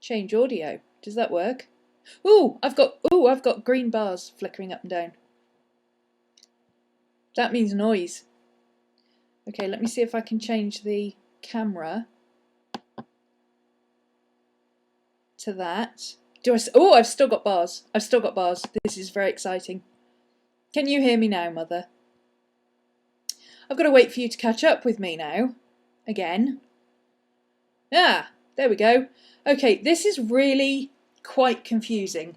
Change audio. Does that work? Ooh, I've got green bars flickering up and down. That means noise. Okay, let me see if I can change the camera to that. Oh, I've still got bars. I've still got bars. This is very exciting. Can you hear me now, Mother? I've got to wait for you to catch up with me now. Again. Ah, there we go. Okay, this is really quite confusing.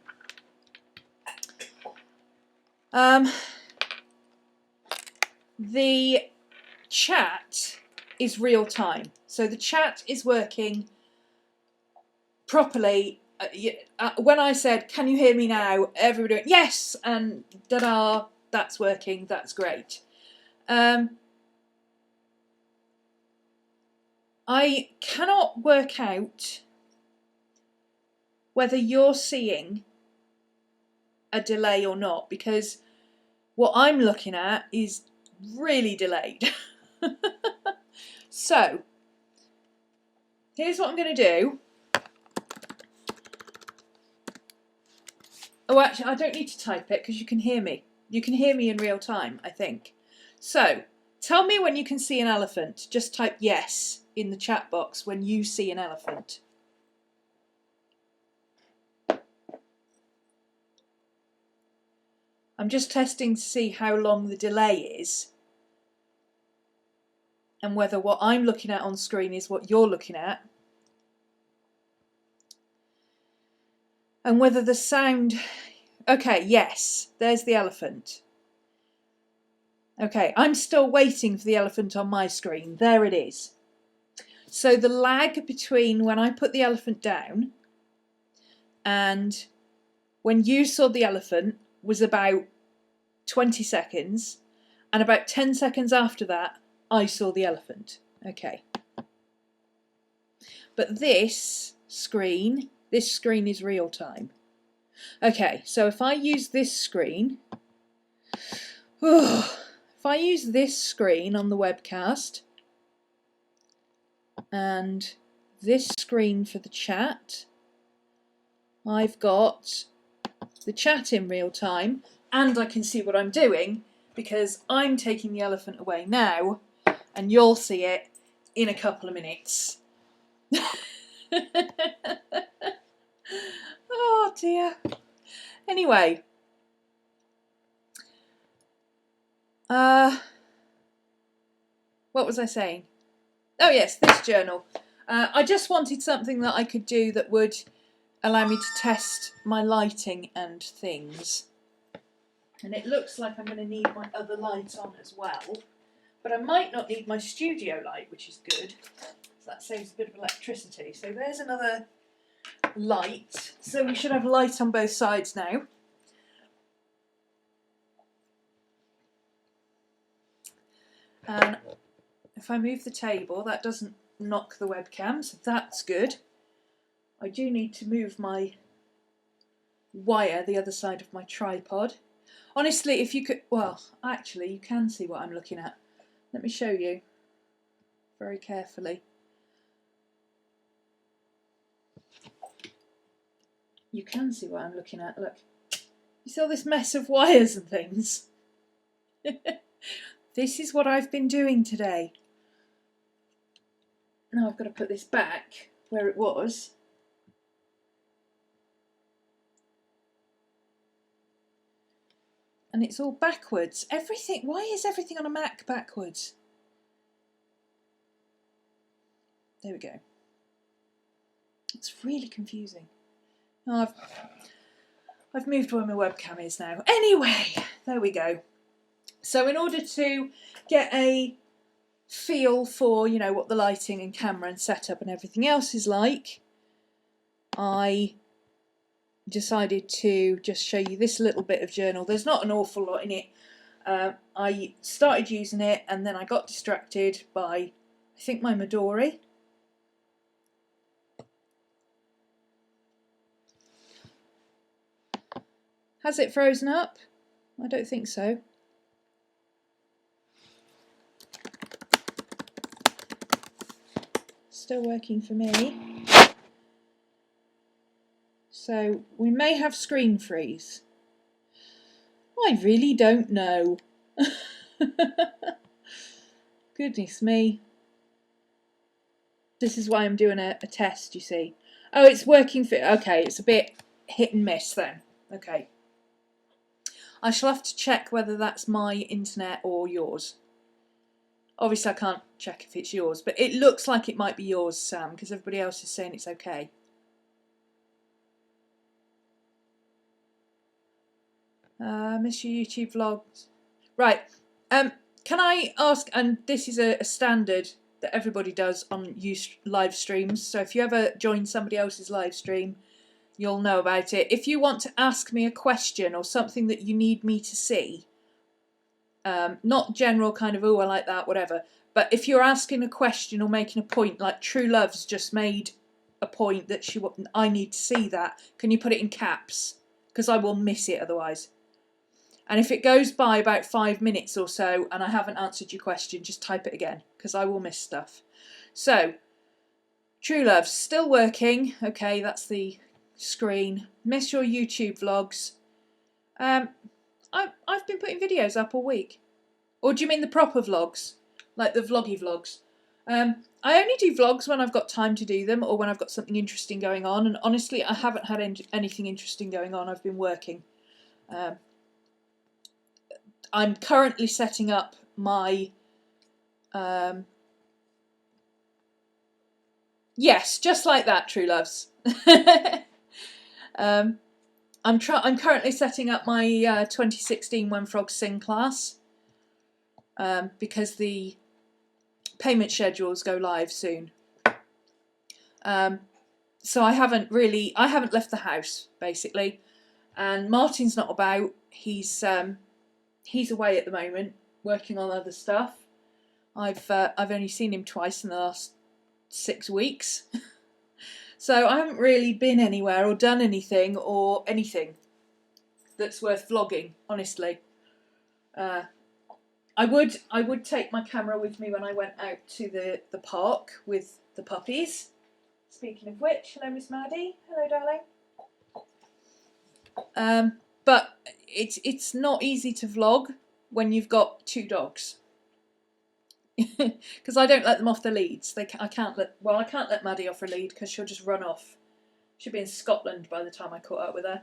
The chat is real time. So the chat is working properly. When I said, can you hear me now? Everybody went, yes, and da-da, that's working, that's great. I cannot work out whether you're seeing a delay or not, because what I'm looking at is really delayed. So, here's what I'm going to do. Oh, actually, I don't need to type it because you can hear me. You can hear me in real time, I think. So, tell me when you can see an elephant. Just type yes in the chat box when you see an elephant. I'm just testing to see how long the delay is and whether what I'm looking at on screen is what you're looking at. And whether the sound... Okay, yes, there's the elephant. Okay, I'm still waiting for the elephant on my screen. There it is. So the lag between when I put the elephant down and when you saw the elephant was about 20 seconds, and about 10 seconds after that, I saw the elephant. Okay. But this screen is real time. Okay, so if I use this screen, if I use this screen on the webcast and this screen for the chat, I've got the chat in real time and I can see what I'm doing because I'm taking the elephant away now and you'll see it in a couple of minutes. Oh dear. Anyway, what was I saying? Oh yes, this journal. I just wanted something that I could do that would allow me to test my lighting and things. And it looks like I'm going to need my other light on as well. But I might not need my studio light, which is good. So that saves a bit of electricity. So there's another light. So we should have light on both sides now. And if I move the table, that doesn't knock the webcam, so that's good. I do need to move my wire the other side of my tripod. Honestly, if you could, well, actually you can see what I'm looking at. Let me show you very carefully. You can see what I'm looking at, look. You see all this mess of wires and things? This is what I've been doing today. Now I've got to put this back where it was. And it's all backwards. Everything, why is everything on a Mac backwards? There we go. It's really confusing. Oh, I've moved where my webcam is now. Anyway, there we go. So in order to get a feel for, you know, what the lighting and camera and setup and everything else is like, I decided to just show you this little bit of journal. There's not an awful lot in it. I started using it and then I got distracted by, I think, my Midori. Has it frozen up? I don't think so. Still working for me. So we may have screen freeze. I really don't know. Goodness me. This is why I'm doing a test, you see. Oh, it's working for... Okay, it's a bit hit and miss then. Okay. I shall have to check whether that's my internet or yours. Obviously, I can't check if it's yours, but it looks like it might be yours, Sam, because everybody else is saying it's okay. Miss your YouTube vlogs. Right. Can I ask, and this is a standard that everybody does on live streams, so if you ever join somebody else's live stream, you'll know about it. If you want to ask me a question or something that you need me to see, not general kind of, oh, I like that, whatever, but if you're asking a question or making a point, like True Love's just made a point that I need to see that, can you put it in caps? Because I will miss it otherwise. And if it goes by about 5 minutes or so and I haven't answered your question, just type it again, because I will miss stuff. So, True Love's still working. Okay, that's the screen. Miss your YouTube vlogs. I've been putting videos up all week. Or do you mean the proper vlogs? Like the vloggy vlogs? I only do vlogs when I've got time to do them or when I've got something interesting going on. And honestly, I haven't had anything interesting going on. I've been working. I'm currently setting up my... yes, just like that, True Loves. I'm currently setting up my 2016 When Frogs Sing class because the payment schedules go live soon. So I haven't left the house basically, and Martin's not about. He's away at the moment working on other stuff. I've only seen him twice in the last 6 weeks. So I haven't really been anywhere or done anything that's worth vlogging, honestly. I would take my camera with me when I went out to the park with the puppies. Speaking of which, hello Miss Maddie. Hello darling. But it's not easy to vlog when you've got 2 dogs. Because I don't let them off the leads. I can't let Maddie off her lead because she'll just run off. She'll be in Scotland by the time I caught up with her.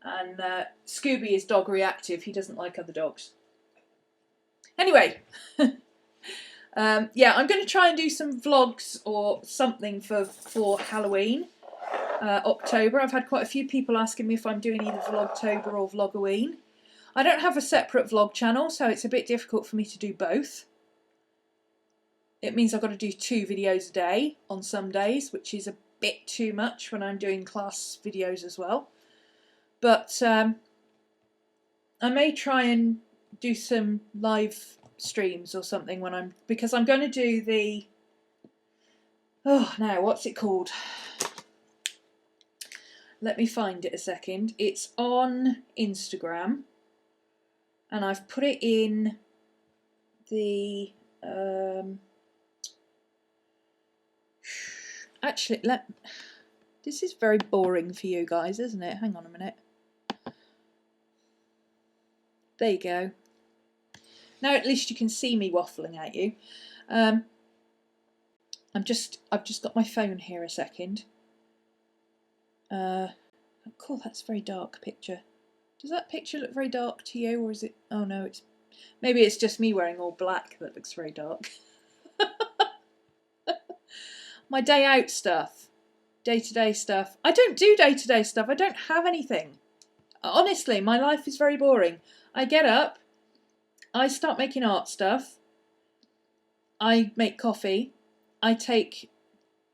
And Scooby is dog reactive. He doesn't like other dogs. Anyway, yeah, I'm going to try and do some vlogs or something for Halloween, October. I've had quite a few people asking me if I'm doing either Vlogtober or Vlogoween. I don't have a separate vlog channel, so it's a bit difficult for me to do both. It means I've got to do 2 videos a day on some days, which is a bit too much when I'm doing class videos as well. But I may try and do some live streams or something because I'm going to do the... Oh, now, what's it called? Let me find it a second. It's on Instagram. And I've put it in the... Actually, this is very boring for you guys, isn't it? Hang on a minute. There you go. Now at least you can see me waffling at you. I've just got my phone here a second. Cool, that's a very dark picture. Does that picture look very dark to you, or is it... Oh no, maybe it's just me wearing all black that looks very dark. My day out stuff, day-to-day stuff. I don't do day-to-day stuff. I don't have anything. Honestly, my life is very boring. I get up, I start making art stuff, I make coffee, I take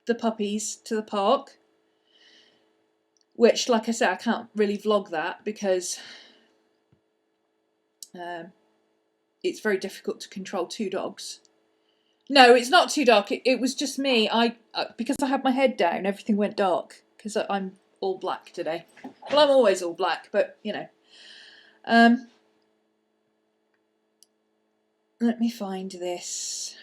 the puppies to the park, which, like I said, I can't really vlog that because it's very difficult to control 2 dogs. No, it's not too dark. It was just me. Because I had my head down, everything went dark because I'm all black today. Well, I'm always all black, but you know. Let me find this.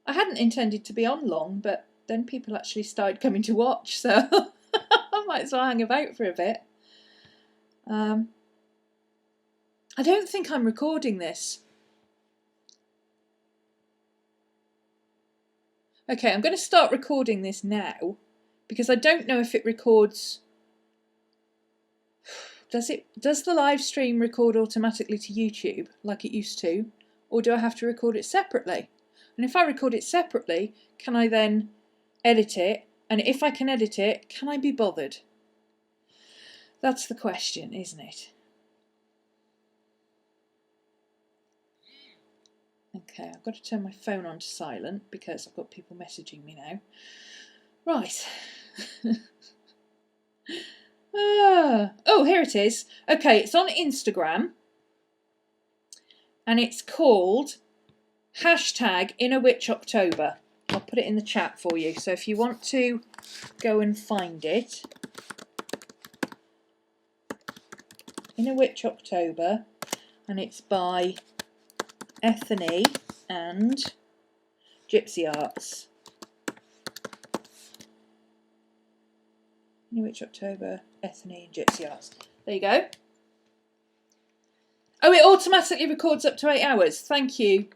I hadn't intended to be on long, but then people actually started coming to watch, so I might as well hang about for a bit. I don't think I'm recording this. Okay, I'm going to start recording this now because I don't know if it records. Does the live stream record automatically to YouTube like it used to, or do I have to record it separately? And if I record it separately, can I then edit it? And if I can edit it, can I be bothered? That's the question, isn't it? Okay, I've got to turn my phone on to silent because I've got people messaging me now. Right. Oh, here it is. Okay, it's on Instagram. And it's called #InnerWitchOctober. I'll put it in the chat for you. So if you want to go and find it. Inner Witch October. And it's by Ethony and Gypsy Arts. Inner Witch October, Ethony and Gypsy Arts. There you go. Oh, it automatically records up to 8 hours. Thank you.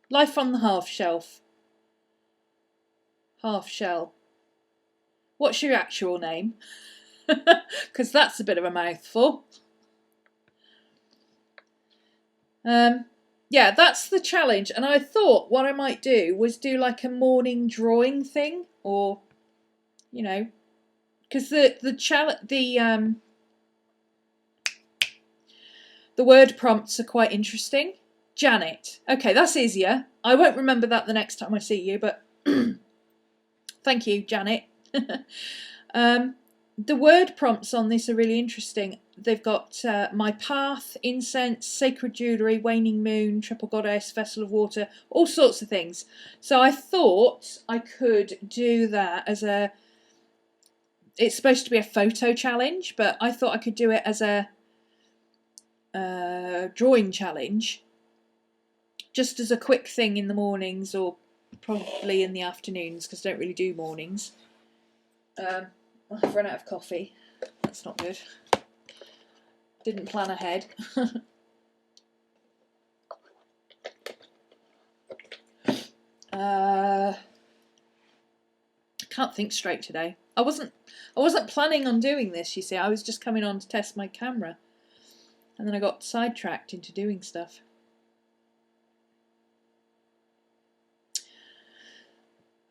Life on the Half Shelf. Half Shell. What's your actual name? Because that's a bit of a mouthful. Yeah, that's the challenge. And I thought what I might do was do like a morning drawing thing, or, you know, because the word prompts are quite interesting. Janet. Okay, that's easier. I won't remember that the next time I see you, but thank you, Janet. The word prompts on this are really interesting. They've got My Path, Incense, Sacred Jewellery, Waning Moon, Triple Goddess, Vessel of Water, all sorts of things. So I thought I could do that as a... It's supposed to be a photo challenge, but I thought I could do it as a drawing challenge. Just as a quick thing in the mornings, or probably in the afternoons, because I don't really do mornings. I've run out of coffee. That's not good. Didn't plan ahead. I can't think straight today. I wasn't planning on doing this, you see. I was just coming on to test my camera. And then I got sidetracked into doing stuff.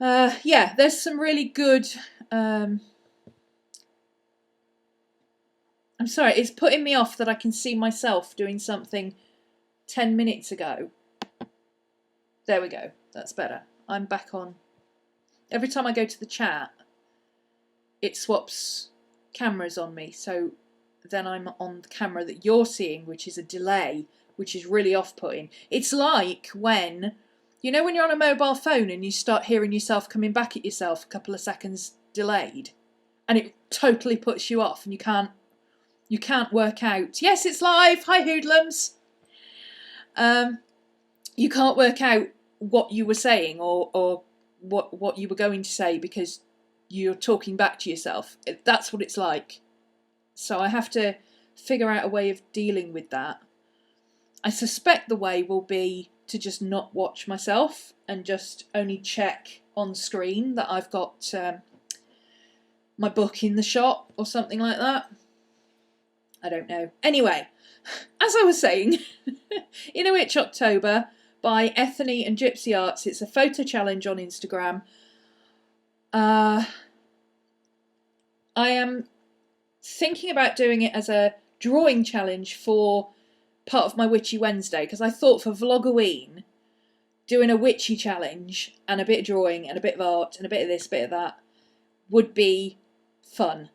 Yeah, there's some really good... I'm sorry, it's putting me off that I can see myself doing something 10 minutes ago. There we go, that's better. I'm back on. Every time I go to the chat, it swaps cameras on me, so then I'm on the camera that you're seeing, which is a delay, which is really off-putting. It's like when, you know when you're on a mobile phone and you start hearing yourself coming back at yourself a couple of seconds delayed, and it totally puts you off and you can't work out. Yes, it's live. Hi, hoodlums. You can't work out what you were saying or what you were going to say because you're talking back to yourself. That's what it's like. So I have to figure out a way of dealing with that. I suspect the way will be to just not watch myself and just only check on screen that I've got my book in the shop or something like that. I don't know. Anyway, as I was saying, Inner Witch October by Ethony and Gypsy Arts. It's a photo challenge on Instagram. I am thinking about doing it as a drawing challenge for part of my Witchy Wednesday, because I thought for Vlogoween, doing a witchy challenge and a bit of drawing and a bit of art and a bit of this, bit of that would be fun.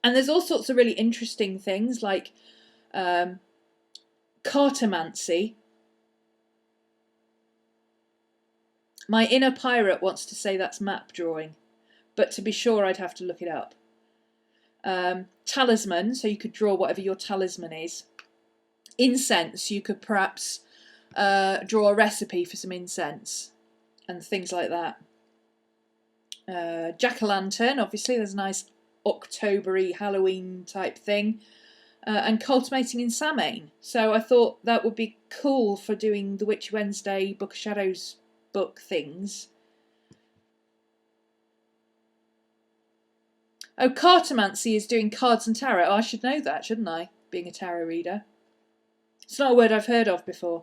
And there's all sorts of really interesting things like cartomancy. My inner pirate wants to say that's map drawing, but to be sure I'd have to look it up. Talisman, so you could draw whatever your talisman is. Incense, you could perhaps draw a recipe for some incense and things like that. jack-o'-lantern, obviously, there's a nice October-y Halloween type thing, and cultivating in Samhain. So I thought that would be cool for doing the Witchy Wednesday Book of Shadows book things. Oh, cartomancy is doing cards and tarot. Oh, I should know that, shouldn't I? Being a tarot reader. It's not a word I've heard of before.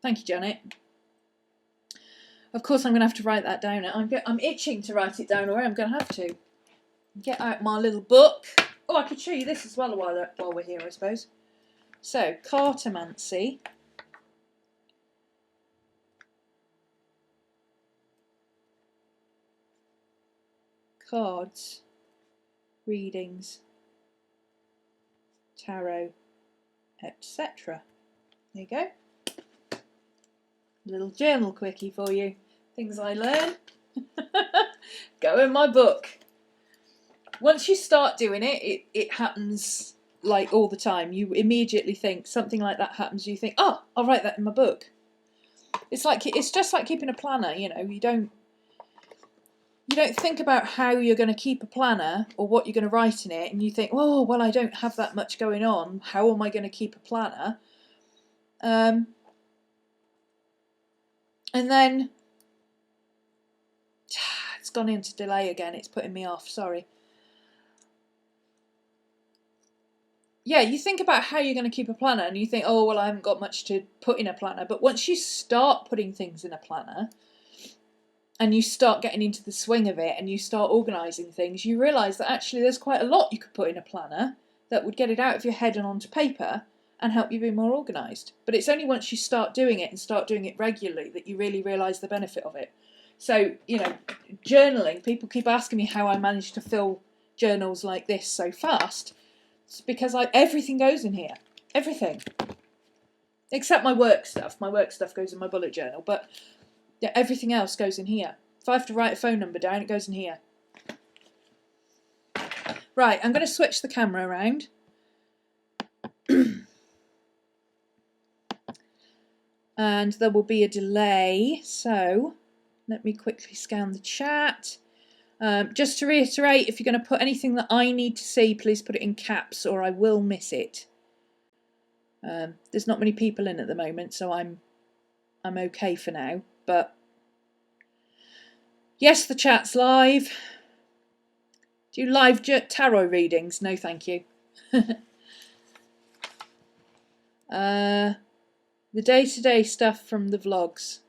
Thank you, Janet. Of course, I'm going to have to write that down. I'm itching to write it down, or I'm going to have to. Get out my little book. Oh, I could show you this as well while we're here, I suppose. So, cartomancy. Cards. Readings. Tarot. Etc. There you go. Little journal quickie for you. Things I learn. Go in my book. Once you start doing it, it happens like all the time. You immediately think something like that happens. You think, oh, I'll write that in my book. It's just like keeping a planner. You know, you don't think about how you're going to keep a planner or what you're going to write in it, and you think, oh, well, I don't have that much going on. How am I going to keep a planner? And then it's gone into delay again. It's putting me off. Sorry. Yeah, you think about how you're going to keep a planner and you think, oh, well, I haven't got much to put in a planner. But once you start putting things in a planner and you start getting into the swing of it and you start organising things, you realise that actually there's quite a lot you could put in a planner that would get it out of your head and onto paper and help you be more organised. But it's only once you start doing it and start doing it regularly that you really realise the benefit of it. So, you know, journaling, people keep asking me how I managed to fill journals like this so fast. It's because everything goes in here. Everything. Except my work stuff. My work stuff goes in my bullet journal. But yeah, everything else goes in here. If I have to write a phone number down, it goes in here. Right, I'm going to switch the camera around. And there will be a delay. So let me quickly scan the chat. Just to reiterate, if you're going to put anything that I need to see, please put it in caps or I will miss it. There's not many people in at the moment, so I'm okay for now. But yes, the chat's live. Do you live tarot readings? No, thank you. The day-to-day stuff from the vlogs.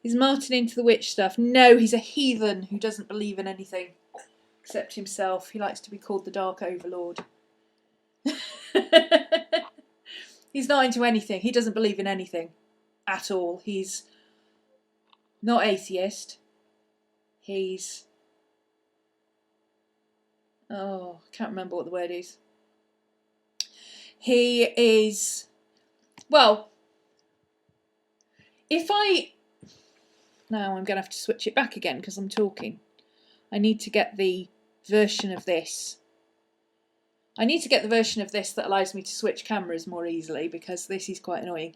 Is Martin into the witch stuff? No, he's a heathen who doesn't believe in anything except himself. He likes to be called the Dark Overlord. He's not into anything. He doesn't believe in anything at all. He's not atheist. He's... oh, I can't remember what the word is. He is... well, if I... now I'm going to have to switch it back again because I'm talking. I need to get the version of this. I need to get the version of this that allows me to switch cameras more easily because this is quite annoying.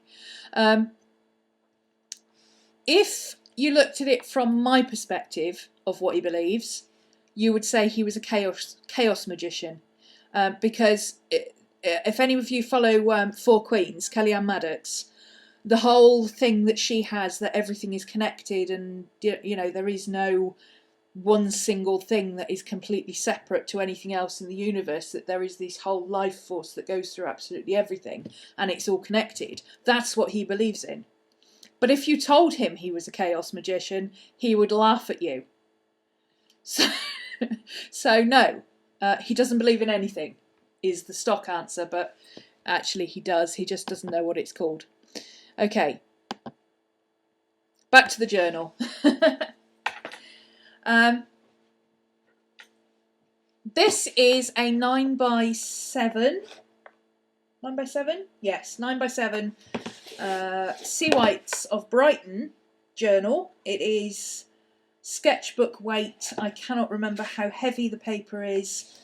If you looked at it from my perspective of what he believes, you would say he was a chaos magician. Because if any of you follow Four Queens, Kellyanne Maddox, the whole thing that she has, that everything is connected and, you know, there is no one single thing that is completely separate to anything else in the universe, that there is this whole life force that goes through absolutely everything and it's all connected. That's what he believes in. But if you told him he was a chaos magician, he would laugh at you. So no, he doesn't believe in anything is the stock answer, but actually he does. He just doesn't know what it's called. Okay, back to the journal. This is a 9x7. 9x7? Yes, 9x7 Sea Whites of Brighton journal. It is sketchbook weight. I cannot remember how heavy the paper is.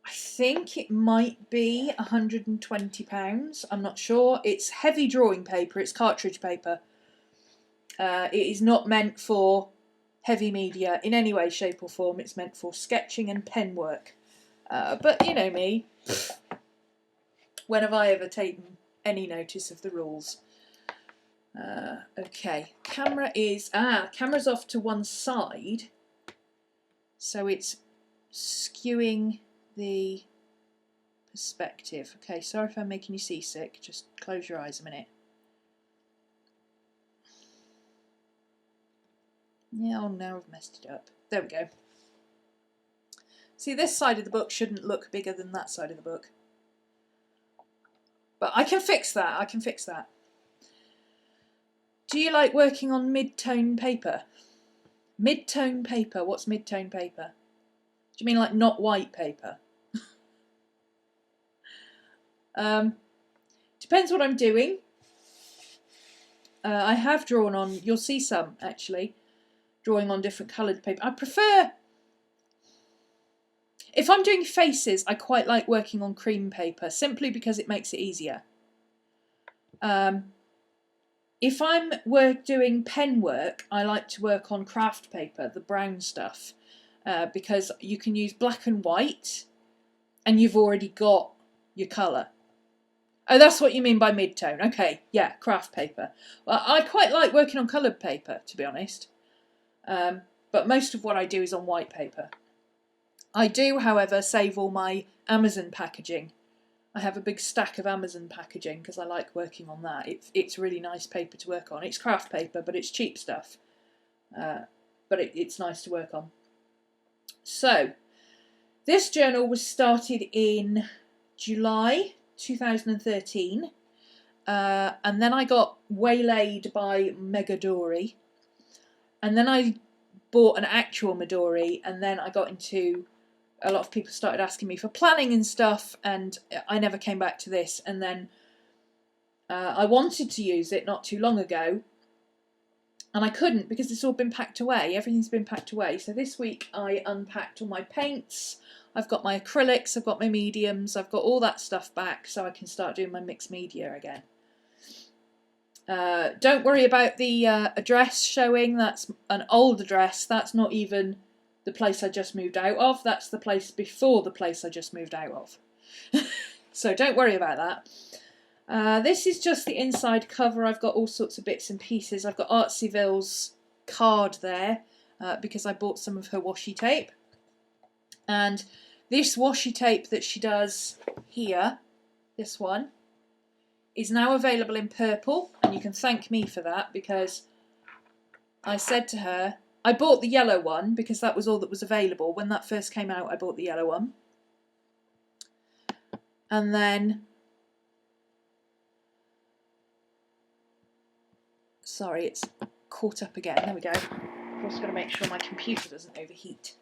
I think it might be £120. I'm not sure. It's heavy drawing paper. It's cartridge paper. It is not meant for heavy media in any way, shape or form. It's meant for sketching and pen work. But you know me. When have I ever taken any notice of the rules? Okay, camera's off to one side, so it's skewing the perspective. Okay, sorry if I'm making you seasick, just close your eyes a minute. Yeah, oh, now I've messed it up. There we go. See, this side of the book shouldn't look bigger than that side of the book. But I can fix that, I can fix that. Do you like working on mid-tone paper? Mid-tone paper, what's mid-tone paper? Do you mean like not white paper? Depends what I'm doing. I have drawn on, you'll see some actually, drawing on different coloured paper. I prefer, if I'm doing faces, I quite like working on cream paper, simply because it makes it easier. If I'm doing pen work, I like to work on craft paper, the brown stuff, because you can use black and white and you've already got your colour. Oh, that's what you mean by mid-tone. Okay, yeah, craft paper. Well, I quite like working on coloured paper, to be honest. But most of what I do is on white paper. I do, however, save all my Amazon packaging. I have a big stack of Amazon packaging because I like working on that. It's really nice paper to work on. It's craft paper, but it's cheap stuff. But it's nice to work on. So, this journal was started in July 2013. And then I got waylaid by Megadori. And then I bought an actual Midori. And then I got into... A lot of people started asking me for planning and stuff, and I never came back to this. And then I wanted to use it not too long ago, and I couldn't because it's all been packed away. Everything's been packed away. So this week I unpacked all my paints. I've got my acrylics, I've got my mediums, I've got all that stuff back so I can start doing my mixed media again. Don't worry about the address showing. That's an old address. That's not even... the place I just moved out of, that's the place before the place I just moved out of. So don't worry about that. This is just the inside cover. I've got all sorts of bits and pieces. I've got Artsiville's card there because I bought some of her washi tape. And this washi tape that she does here, this one, is now available in purple. And you can thank me for that because I said to her, I bought the yellow one because that was all that was available. When that first came out, I bought the yellow one. And then... Sorry, it's caught up again. There we go. I've also got to make sure my computer doesn't overheat.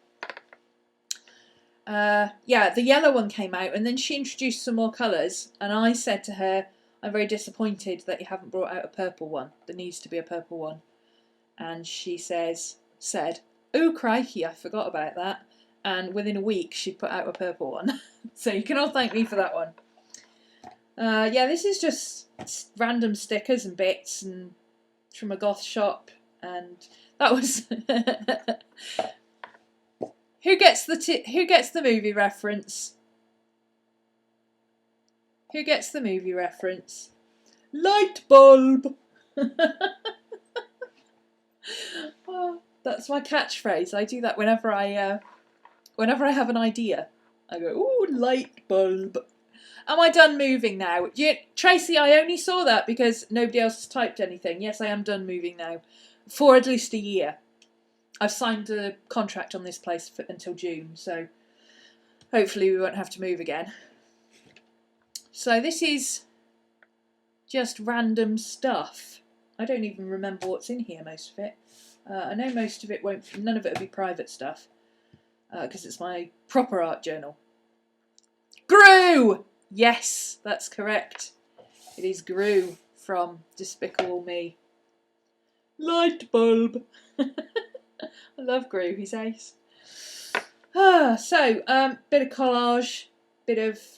Yeah, the yellow one came out and then she introduced some more colours. And I said to her, I'm very disappointed that you haven't brought out a purple one. There needs to be a purple one. And she said, oh crikey, I forgot about that. And within a week she put out a purple one. So you can all thank me for that one. Yeah, this is just random stickers and bits and from a goth shop, and that was who gets the movie reference? Who gets the movie reference? Light bulb. Oh, that's my catchphrase. I do that whenever I have an idea. I go, ooh, light bulb. Am I done moving now? Tracy, I only saw that because nobody else has typed anything. Yes, I am done moving now. For at least a year. I've signed a contract on this place until June, so hopefully we won't have to move again. So this is just random stuff. I don't even remember what's in here, most of it. I know most of it none of it will be private stuff, because it's my proper art journal. Gru! Yes, that's correct. It is Gru from Despicable Me. Light bulb. I love Gru, he's ace. So, bit of collage.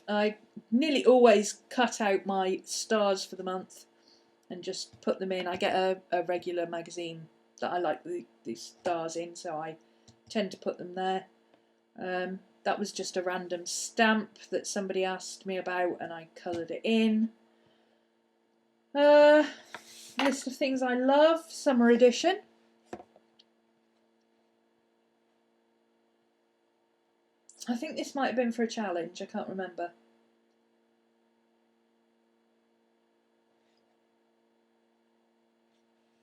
I nearly always cut out my stars for the month and just put them in. I get a regular magazine that I like the stars in, so I tend to put them there. That was just a random stamp that somebody asked me about and I coloured it in. List of things I love, summer edition. I think this might have been for a challenge, I can't remember.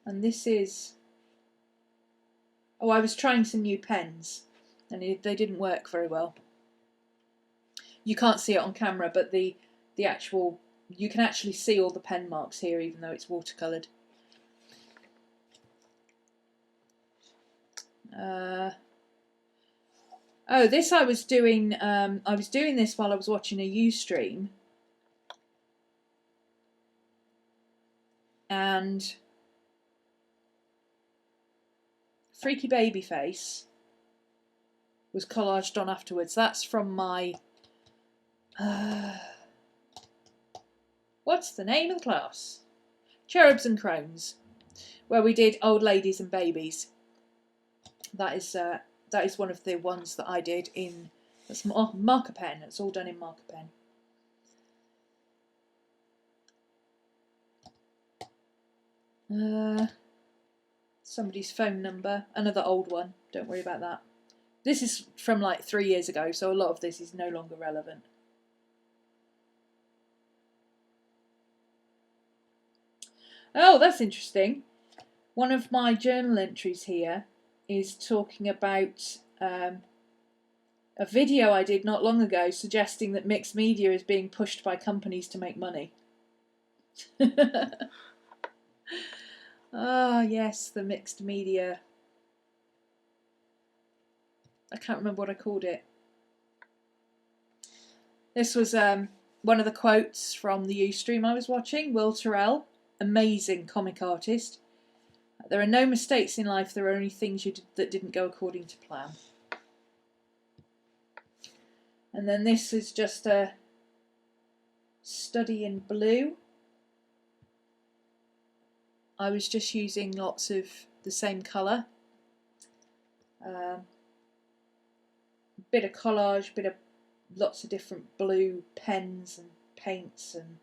And this is... Oh, I was trying some new pens and they didn't work very well. You can't see it on camera, but the actual... You can actually see all the pen marks here, even though it's watercoloured. Oh, this I was doing this while I was watching a Ustream. And Freaky Baby Face was collaged on afterwards. That's from my... what's the name of the class? Cherubs and Crones, where we did old ladies and babies. That is one of the ones that I did in... That's marker pen. It's all done in marker pen. Somebody's phone number. Another old one. Don't worry about that. This is from like 3 years ago, so a lot of this is no longer relevant. Oh, that's interesting. One of my journal entries here is talking about a video I did not long ago suggesting that mixed media is being pushed by companies to make money. Ah, yes, the mixed media. I can't remember what I called it. This was one of the quotes from the Ustream I was watching. Will Terrell, amazing comic artist. There are no mistakes in life, there are only things that didn't go according to plan. And then this is just a study in blue. I was just using lots of the same colour. Bit of collage, bit of lots of different blue pens and paints and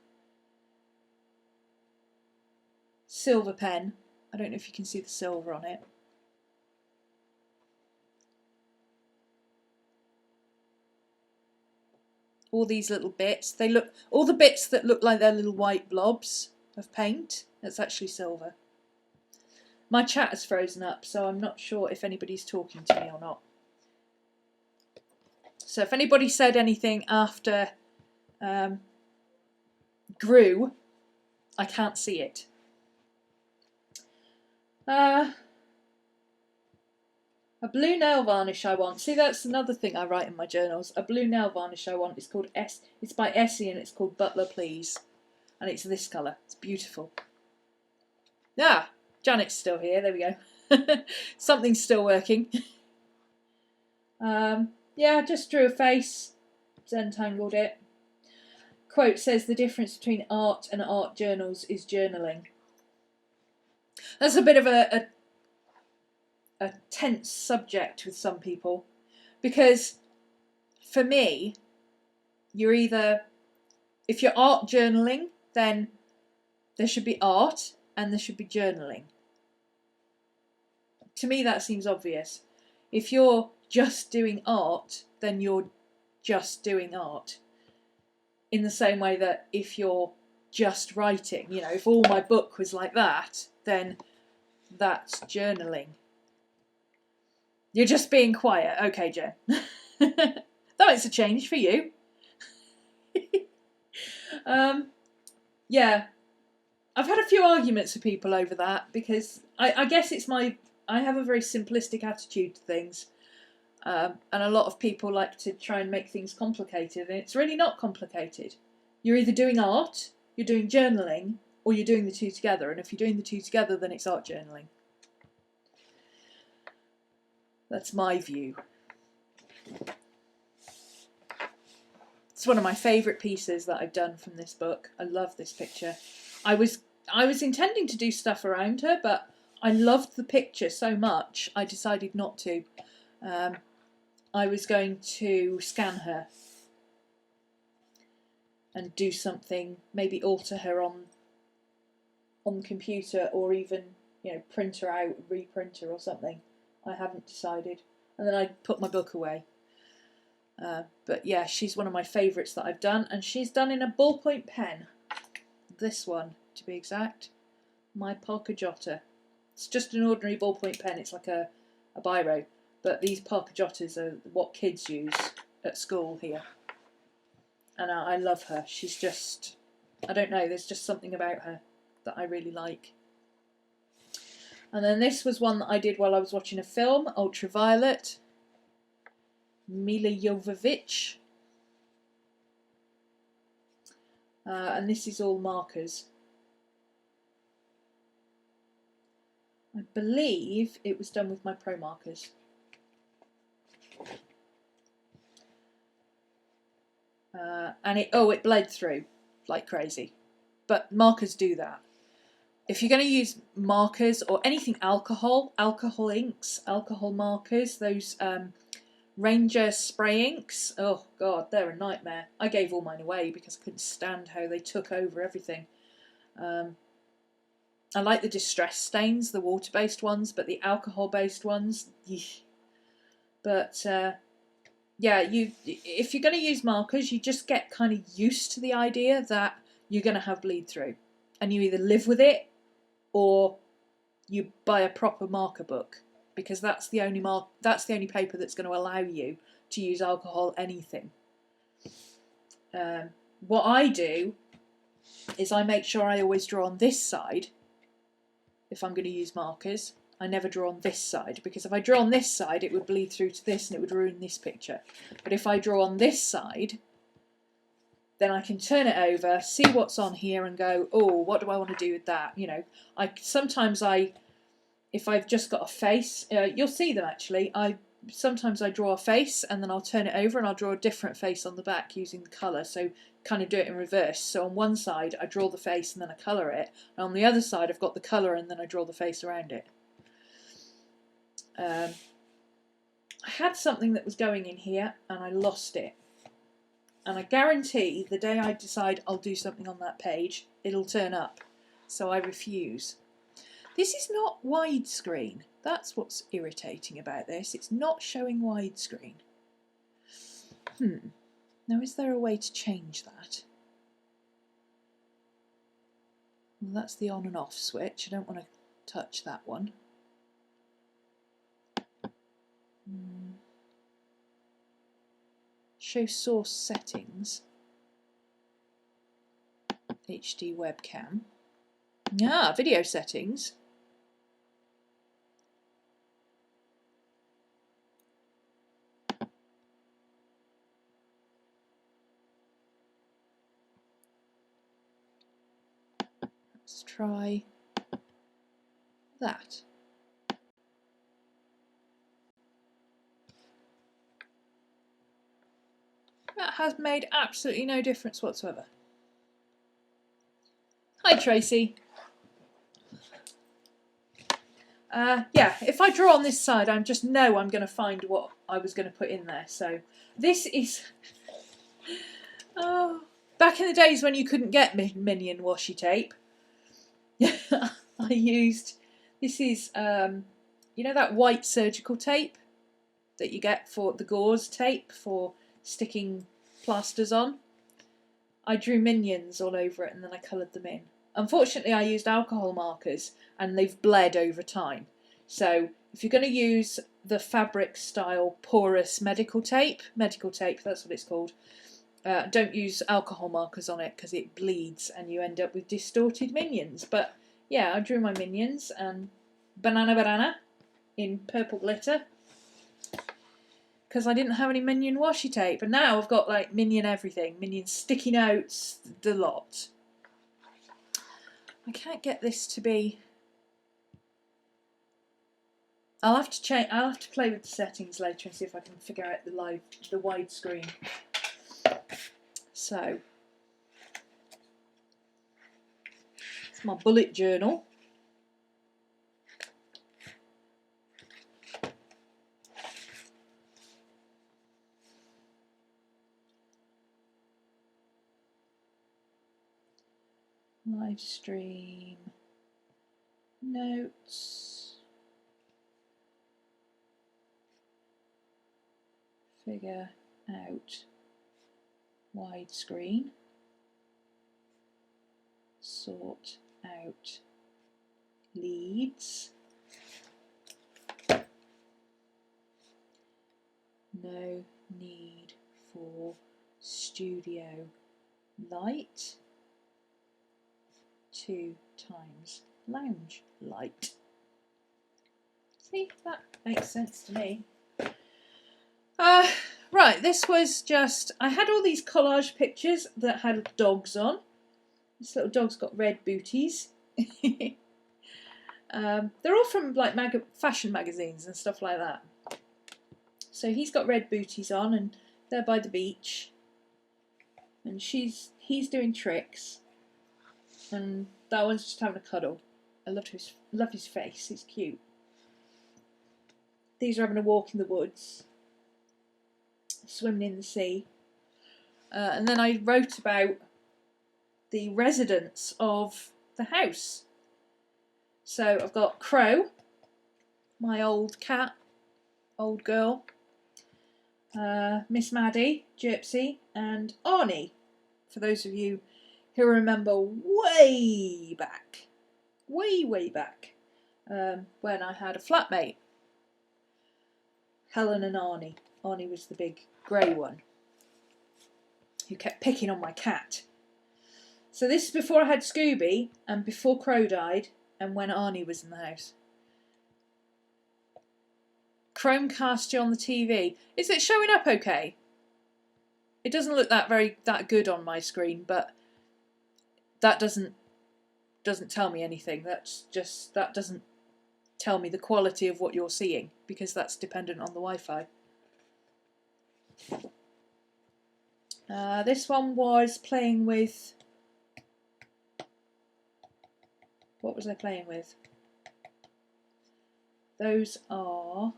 silver pen. I don't know if you can see the silver on it. All these little bits, all the bits that look like they're little white blobs of paint, that's actually silver. My chat has frozen up, so I'm not sure if anybody's talking to me or not. So if anybody said anything after grew, I can't see it. A blue nail varnish I want. See, that's another thing I write in my journals. A blue nail varnish I want. It's called It's by Essie and it's called Butler Please. And it's this colour. It's beautiful. Ah, Janet's still here. There we go. Something's still working. Yeah, just drew a face. Zentangled it. Quote says the difference between art and art journals is journaling. That's a bit of a tense subject with some people, because for me, you're either, if you're art journaling, then there should be art and there should be journaling. To me, that seems obvious. If you're just doing art, then you're just doing art. In the same way that if you're just writing, you know, if all my book was like that, then that's journaling. You're just being quiet. Okay, Jen. That makes a change for you. Yeah. I've had a few arguments with people over that because I guess it's I have a very simplistic attitude to things. And a lot of people like to try and make things complicated, and it's really not complicated. You're either doing art, you're doing journaling, or you're doing the two together. And if you're doing the two together, then it's art journaling. That's my view. It's one of my favourite pieces that I've done from this book. I love this picture. I was intending to do stuff around her, but I loved the picture so much I decided not to. I was going to scan her and do something, maybe alter her on the computer, or even, you know, print her out, reprint her or something. I haven't decided. And then I put my book away. But yeah, she's one of my favourites that I've done, and she's done in a ballpoint pen. This one, to be exact, my Parker Jotter. It's just an ordinary ballpoint pen. It's like a biro, but these Parker Jotters are what kids use at school here. And I love her. She's just, I don't know, there's just something about her that I really like. And then this was one that I did while I was watching a film, Ultraviolet. Mila Jovovich. And this is all markers. I believe it was done with my Pro markers. And it bled through like crazy. But markers do that. If you're going to use markers or anything alcohol inks, alcohol markers, those Ranger spray inks, oh god, they're a nightmare. I gave all mine away because I couldn't stand how they took over everything. I like the distress stains, the water-based ones, but the alcohol-based ones, yeesh. But yeah, if you're going to use markers, you just get kind of used to the idea that you're going to have bleed through, and you either live with it or you buy a proper marker book, because that's the only paper that's going to allow you to use alcohol anything. What I do is I make sure I always draw on this side. If I'm going to use markers, I never draw on this side, because if I draw on this side it would bleed through to this and it would ruin this picture. But if I draw on this side, then I can turn it over, see what's on here and go, oh, what do I want to do with that? You know, sometimes if I've just got a face, you'll see them actually, sometimes I draw a face and then I'll turn it over and I'll draw a different face on the back using the colour, so kind of do it in reverse. So on one side I draw the face and then I colour it, and on the other side I've got the colour and then I draw the face around it. I had something that was going in here and I lost it. And I guarantee the day I decide I'll do something on that page, it'll turn up. So I refuse. This is not widescreen. That's what's irritating about this. It's not showing widescreen. Now, is there a way to change that? Well, that's the on and off switch. I don't want to touch that one. Show source settings. HD webcam. Ah, video settings. Let's try that. That has made absolutely no difference whatsoever. Hi, Tracy. Yeah, if I draw on this side, I just know I'm going to find what I was going to put in there. So this is... oh, back in the days when you couldn't get Minion washi tape, I used... This is, you know that white surgical tape that you get for the gauze tape for sticking plasters on? I drew minions all over it and then I coloured them in. Unfortunately, I used alcohol markers and they've bled over time. So if you're going to use the fabric style porous medical tape, that's what it's called, don't use alcohol markers on it because it bleeds and you end up with distorted minions. But yeah, I drew my minions and banana in purple glitter because I didn't have any Minion washi tape, and now I've got like Minion everything, Minion sticky notes, the lot. I can't get this to be... I'll have to change. I'll have to play with the settings later and see if I can figure out the widescreen. So it's my bullet journal. Live stream, notes, figure out widescreen, sort out leads, no need for studio light, 2 times lounge light. See, that makes sense to me. Right, this was just, I had all these collage pictures that had dogs on. This little dog's got red booties. They're all from like fashion magazines and stuff like that. So he's got red booties on, and they're by the beach. And he's doing tricks. And that one's just having a cuddle. I love his face. He's cute. These are having a walk in the woods, swimming in the sea. And then I wrote about the residents of the house. So I've got Crow, my old cat, old girl, Miss Maddie, Gypsy, and Arnie, for those of you who remember way back, when I had a flatmate, Helen and Arnie. Arnie was the big grey one who kept picking on my cat. So this is before I had Scooby and before Crow died and when Arnie was in the house. Chromecast you on the TV. Is it showing up okay? It doesn't look that good on my screen, but that doesn't tell me anything. That doesn't tell me the quality of what you're seeing, because that's dependent on the Wi-Fi. This one was playing with... What was I playing with? Those are...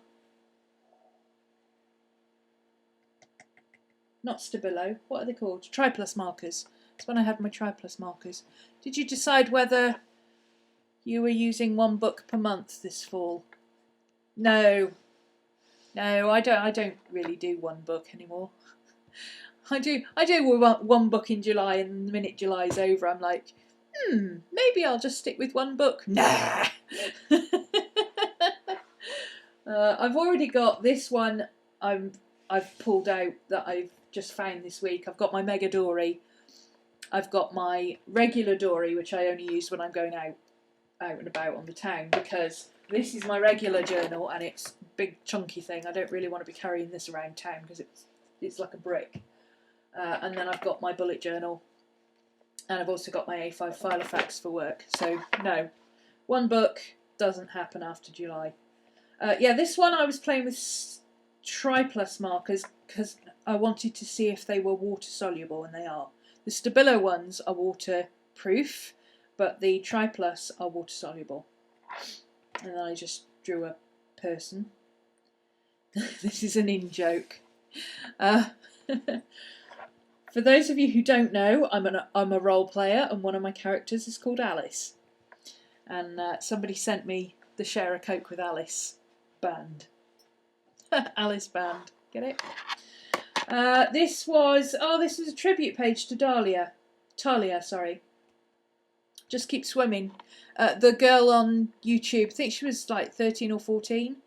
not Stabilo. What are they called? Triplus markers. That's when I had my Triplus markers. Did you decide whether you were using 1 book per month this fall? No, I don't really do 1 book anymore. I do 1 book in July, and the minute July's over, I'm like, maybe I'll just stick with 1 book. Nah. I've already got this one. I've pulled out that I've just found this week. I've got my Mega Dory. I've got my regular Dory, which I only use when I'm going out and about on the town, because this is my regular journal and it's a big chunky thing. I don't really want to be carrying this around town because it's like a brick. And then I've got my bullet journal, and I've also got my A5 Filofax for work. So no, 1 book doesn't happen after July. Yeah, this one I was playing with Triplus markers because I wanted to see if they were water soluble, and they are. The Stabilo ones are waterproof, but the Triplus are water soluble. And then I just drew a person. This is an in-joke. For those of you who don't know, I'm a role player, and one of my characters is called Alice. And somebody sent me the Share a Coke with Alice band. Alice band, get it? This was a tribute page to Talia, sorry. Just Keep Swimming. The girl on YouTube, I think she was like 13 or 14.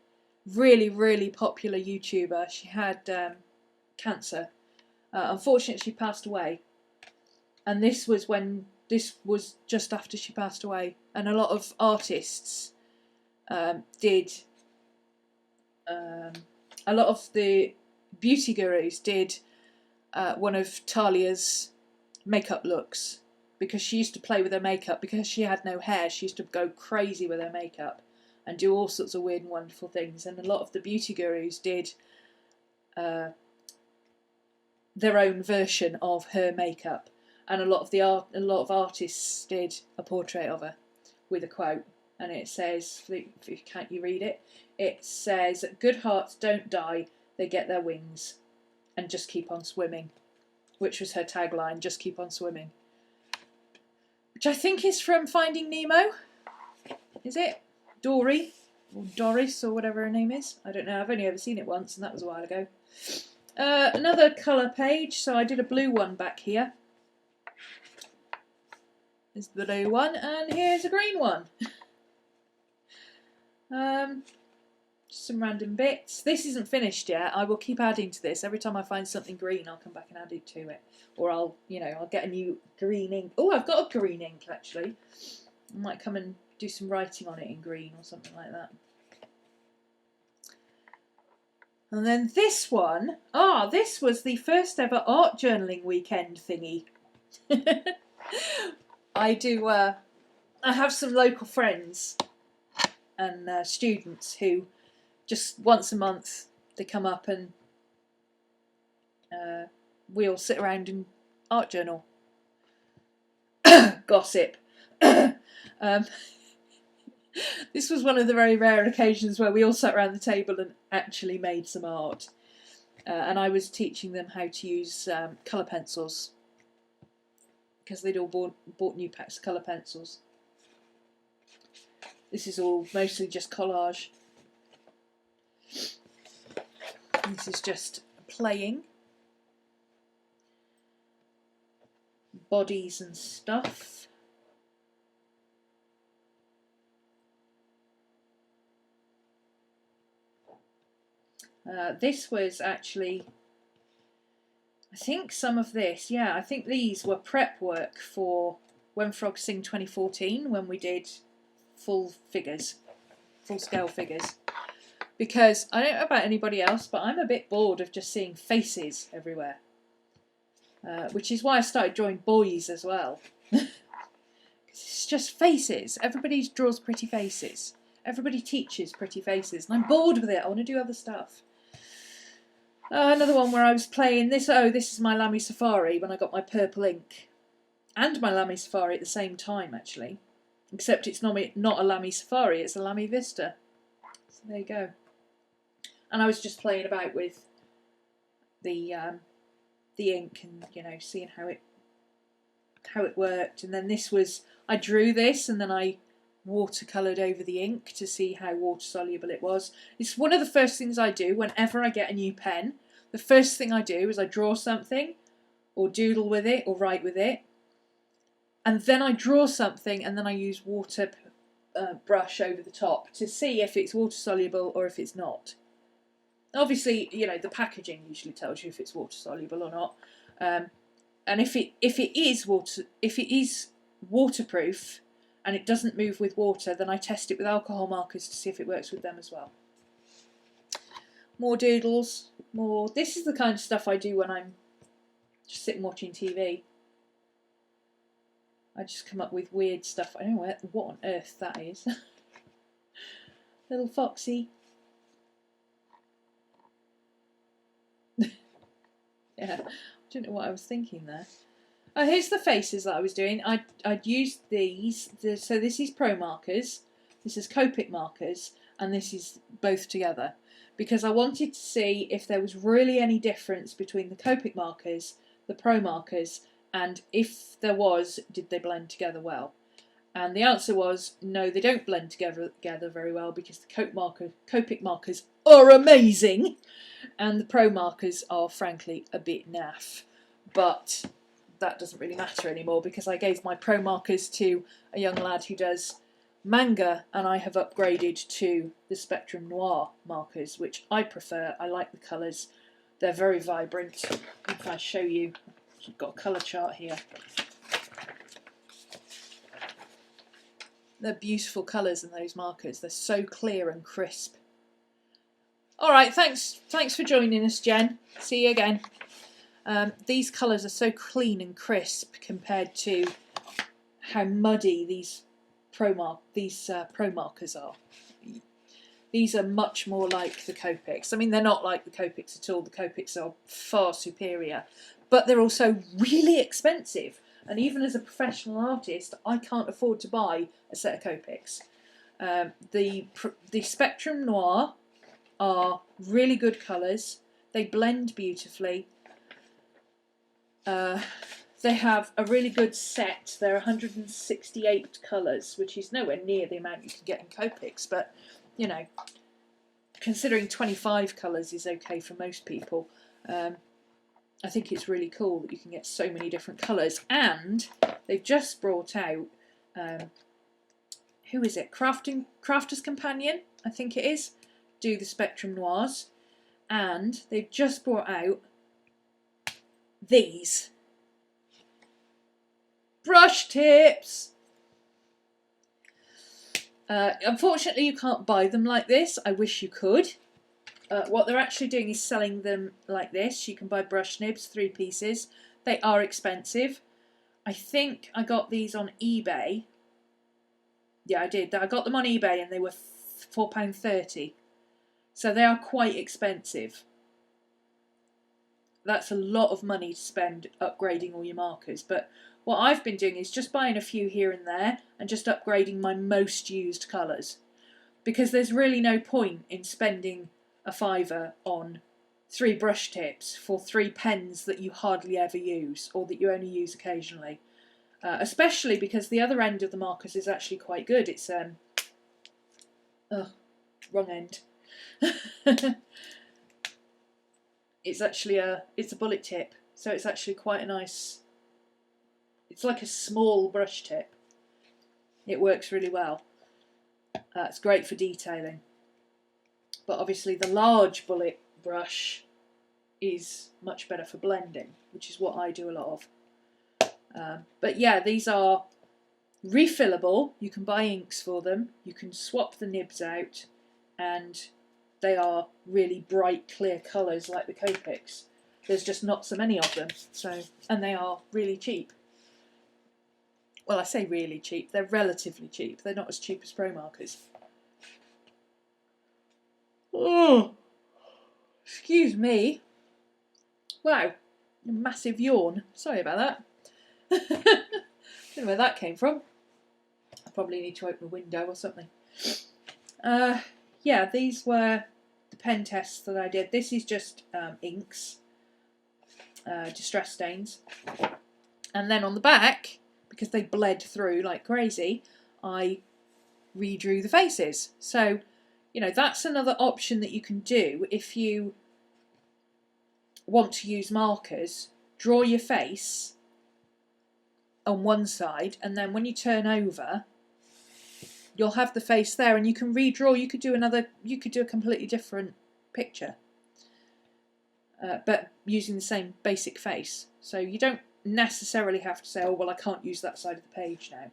Really, really popular YouTuber. She had cancer. Unfortunately, she passed away. And this was just after she passed away. And a lot of artists did... a lot of the beauty gurus did one of Talia's makeup looks, because she used to play with her makeup. Because she had no hair, she used to go crazy with her makeup and do all sorts of weird and wonderful things. And a lot of the beauty gurus did their own version of her makeup, and a lot of artists did a portrait of her with a quote, and it says, if you can't you read it, it says, "Good hearts don't die, they get their wings, and just keep on swimming," which was her tagline, "Just keep on swimming," which I think is from Finding Nemo. Is it? Dory, or Doris, or whatever her name is. I don't know, I've only ever seen it once, and that was a while ago. Another colour page, so I did a blue one back here. There's the blue one, and here's a green one. Some random bits. This isn't finished yet. I will keep adding to this. Every time I find something green, I'll come back and add it to it. Or I'll get a new green ink. Oh, I've got a green ink, actually. I might come and do some writing on it in green or something like that. And then this one, this was the first ever art journaling weekend thingy. I have some local friends and students who just once a month they come up and we all sit around and art journal. Gossip. This was one of the very rare occasions where we all sat around the table and actually made some art. And I was teaching them how to use colour pencils, because they'd all bought new packs of colour pencils. This is all mostly just collage. This is just playing. Bodies and stuff. This was actually, I think some of this, I think these were prep work for When Frogs Sing 2014, when we did full scale figures. Because I don't know about anybody else, but I'm a bit bored of just seeing faces everywhere. Which is why I started drawing boys as well. It's just faces. Everybody draws pretty faces. Everybody teaches pretty faces. And I'm bored with it. I want to do other stuff. Another one where I was playing this. This is my Lamy Safari when I got my purple ink. And my Lamy Safari at the same time, actually. Except it's not a Lamy Safari, it's a Lamy Vista. So there you go. And I was just playing about with the ink and, seeing how it worked. And then this was, I drew this and then I watercoloured over the ink to see how water soluble it was. It's one of the first things I do whenever I get a new pen. The first thing I do is I draw something or doodle with it or write with it, and then I draw something and then I use water brush over the top to see if it's water soluble or if it's not. Obviously, the packaging usually tells you if it's water soluble or not, and if it is waterproof and it doesn't move with water, then I test it with alcohol markers to see if it works with them as well. More doodles, more. This is the kind of stuff I do when I'm just sitting watching TV. I just come up with weird stuff. I don't know what on earth that is. Little foxy. Yeah, I don't know what I was thinking there. Oh, here's the faces that I was doing. I'd used these. So this is Pro markers, this is Copic markers, and this is both together. Because I wanted to see if there was really any difference between the Copic markers, the Pro markers, and if there was, did they blend together well? And the answer was no, they don't blend together very well, because the Copic markers are amazing, and the Pro markers are frankly a bit naff. But that doesn't really matter anymore, because I gave my Pro markers to a young lad who does manga, and I have upgraded to the Spectrum Noir markers, which I prefer. I like the colours. They're very vibrant. If I show you, I've got a colour chart here. They're beautiful colours in those markers. They're so clear and crisp. Alright, thanks for joining us, Jen. See you again. These colours are so clean and crisp compared to how muddy these pro markers are. These are much more like the Copics. I mean, they're not like the Copics at all. The Copics are far superior, but they're also really expensive. And even as a professional artist, I can't afford to buy a set of Copics. The Spectrum Noir are really good colours. They blend beautifully. They have a really good set. They're 168 colours, which is nowhere near the amount you can get in Copics, but you know, considering 25 colours is okay for most people, I think it's really cool that you can get so many different colours. And they've just brought out, who is it? Crafter's Companion, I think it is, do the Spectrum Noirs. And they've just brought out these brush tips. Unfortunately, you can't buy them like this. I wish you could. What they're actually doing is selling them like this. You can buy brush nibs, 3 pieces. They are expensive. I think I got these on eBay. Yeah, I did. I got them on eBay and they were £4.30. So they are quite expensive. That's a lot of money to spend upgrading all your markers. But what I've been doing is just buying a few here and there and just upgrading my most used colours. Because there's really no point in spending a £5 on 3 brush tips for 3 pens that you hardly ever use or that you only use occasionally. Especially because the other end of the markers is actually quite good. It's wrong end. It's actually it's a bullet tip, so it's actually quite a nice. It's like a small brush tip. It works really well. It's great for detailing. But obviously the large bullet brush is much better for blending, which is what I do a lot of. But yeah, these are refillable. You can buy inks for them. You can swap the nibs out, and they are really bright, clear colours like the Copics. There's just not so many of them, and they are really cheap. Well, I say really cheap. They're relatively cheap. They're not as cheap as Pro markers. Oh, excuse me. Wow, a massive yawn. Sorry about that. Don't know where that came from. I probably need to open a window or something. Yeah, these were the pen tests that I did. This is just inks, distress stains. And then on the back, because they bled through like crazy, I redrew the faces. So, you know, that's another option that you can do if you want to use markers. Draw your face on one side, and then when you turn over, you'll have the face there, and you can redraw. You could do a completely different picture, but using the same basic face. So you don't necessarily have to say, oh well, I can't use that side of the page now.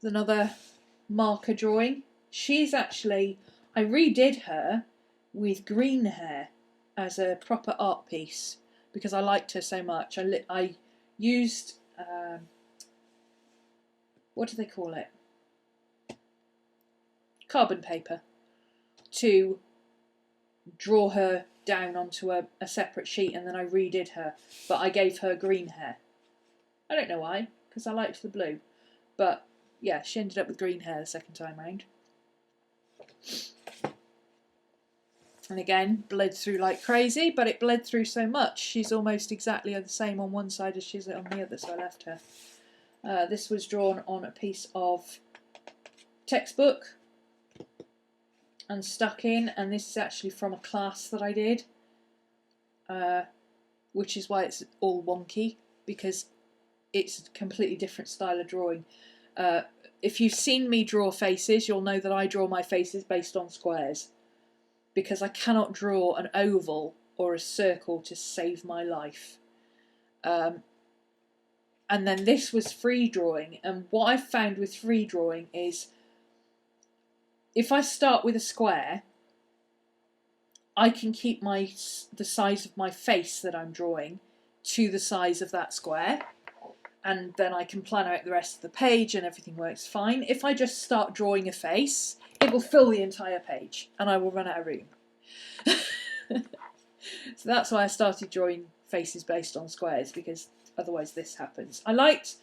There's another marker drawing. She's actually, I redid her with green hair as a proper art piece because I liked her so much. I used what do they call it? Carbon paper to draw her down onto a separate sheet, and then I redid her, but I gave her green hair. I don't know why, because I liked the blue, but yeah, she ended up with green hair the second time round. And again, bled through like crazy, but it bled through so much, she's almost exactly the same on one side as she is on the other, so I left her. This was drawn on a piece of textbook and stuck in, and this is actually from a class that I did, which is why it's all wonky, because it's a completely different style of drawing. If you've seen me draw faces, you'll know that I draw my faces based on squares, because I cannot draw an oval or a circle to save my life. And then this was free drawing, and what I've found with free drawing is if I start with a square, I can keep the size of my face that I'm drawing to the size of that square. and then I can plan out the rest of the page and everything works fine. If I just start drawing a face, it will fill the entire page and I will run out of room. So that's why I started drawing faces based on squares, because otherwise this happens. I liked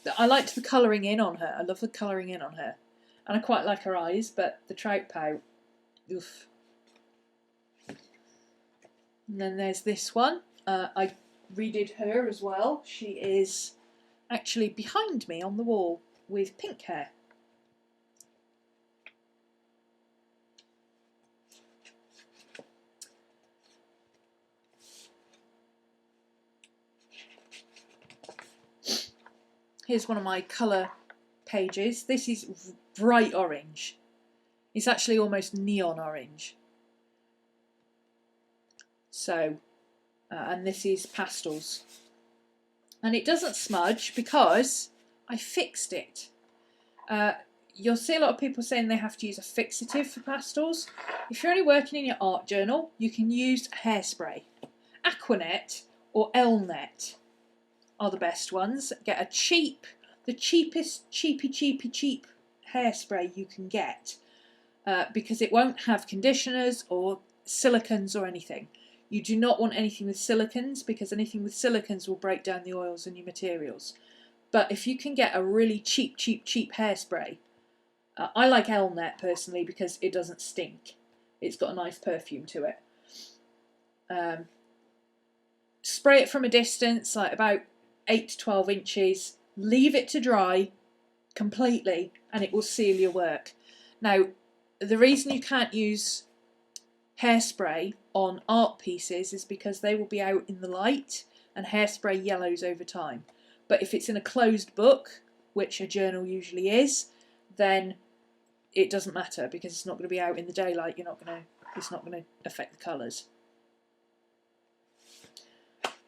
the colouring in on her. I love the colouring in on her. And I quite like her eyes, but the trout pout, oof. And then there's this one. I redid her as well. She is actually behind me on the wall with pink hair. Here's one of my colour pages. This is bright orange. It's actually almost neon orange. So, and this is pastels. And it doesn't smudge because I fixed it. You'll see a lot of people saying they have to use a fixative for pastels. If you're only working in your art journal, you can use hairspray. Aquanet or Elnet are the best ones. Get the cheapest cheap hairspray you can get, because it won't have conditioners or silicons or anything. You do not want anything with silicons, because anything with silicons will break down the oils in your materials. But if you can get a really cheap hairspray, I like Elnet personally because it doesn't stink. It's got a nice perfume to it. Spray it from a distance, like about 8 to 12 inches. Leave it to dry completely and it will seal your work. Now, the reason you can't use hairspray on art pieces is because they will be out in the light and hairspray yellows over time. But if it's in a closed book, which a journal usually is, then it doesn't matter because it's not going to be out in the daylight. It's not going to affect the colours.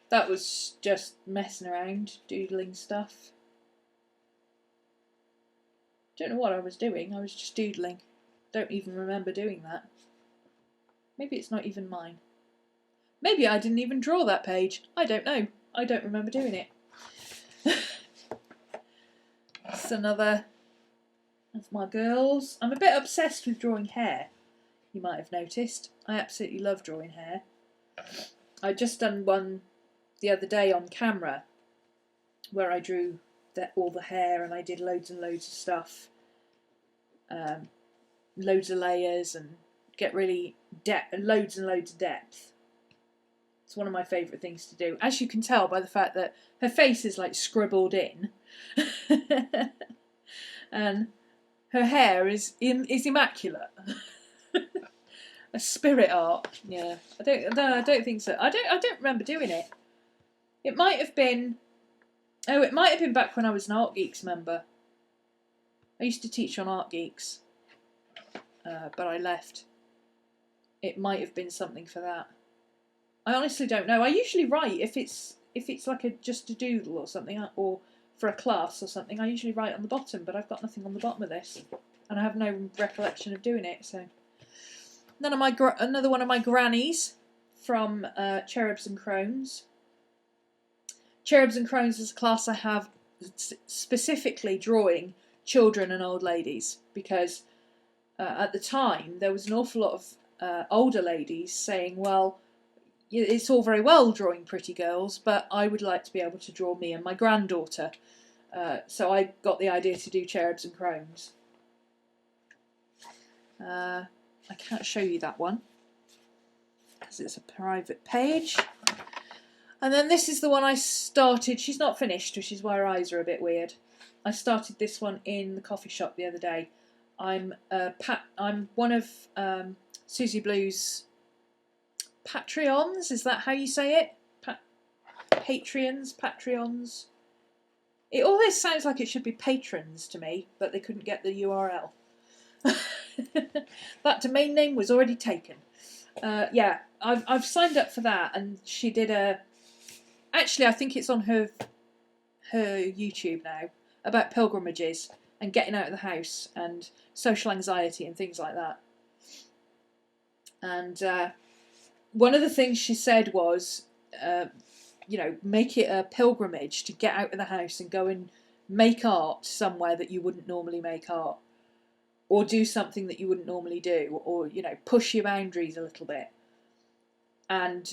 That was just messing around, doodling stuff. Don't know what I was doing, I was just doodling. Don't even remember doing that. Maybe it's not even mine. Maybe I didn't even draw that page. I don't know. I don't remember doing it. That's another of my girls. I'm a bit obsessed with drawing hair, you might have noticed. I absolutely love drawing hair. I just done one the other day on camera where I drew all the hair and I did loads and loads of stuff. Loads of layers and get really loads and loads of depth. It's one of my favourite things to do. As you can tell by the fact that her face is like scribbled in. And her hair is immaculate. A spirit art. Yeah. I don't think so. I don't remember doing it. It might have been back when I was an Art Geeks member. I used to teach on Art Geeks. But I left. It might have been something for that. I honestly don't know. I usually write if it's like just a doodle or something, or for a class or something. I usually write on the bottom, but I've got nothing on the bottom of this, and I have no recollection of doing it. So, another one of my grannies from Cherubs and Crones. Cherubs and Crones is a class I have specifically drawing children and old ladies, because at the time there was an awful lot of older ladies saying, well, it's all very well drawing pretty girls, but I would like to be able to draw me and my granddaughter. So I got the idea to do Cherubs and Crones. I can't show you that one because it's a private page. And then this is the one I started. She's not finished, which is why her eyes are a bit weird. I started this one in the coffee shop the other day. I'm one of Susie Blue's Patreons. Is that how you say it? Patreons. It always sounds like it should be patrons to me, but they couldn't get the URL. That domain name was already taken. Yeah, I've signed up for that, and she did a. Actually, I think it's on her YouTube now, about pilgrimages and getting out of the house and social anxiety and things like that. And one of the things she said was you know, make it a pilgrimage to get out of the house and go and make art somewhere that you wouldn't normally make art, or do something that you wouldn't normally do, or, you know, push your boundaries a little bit. And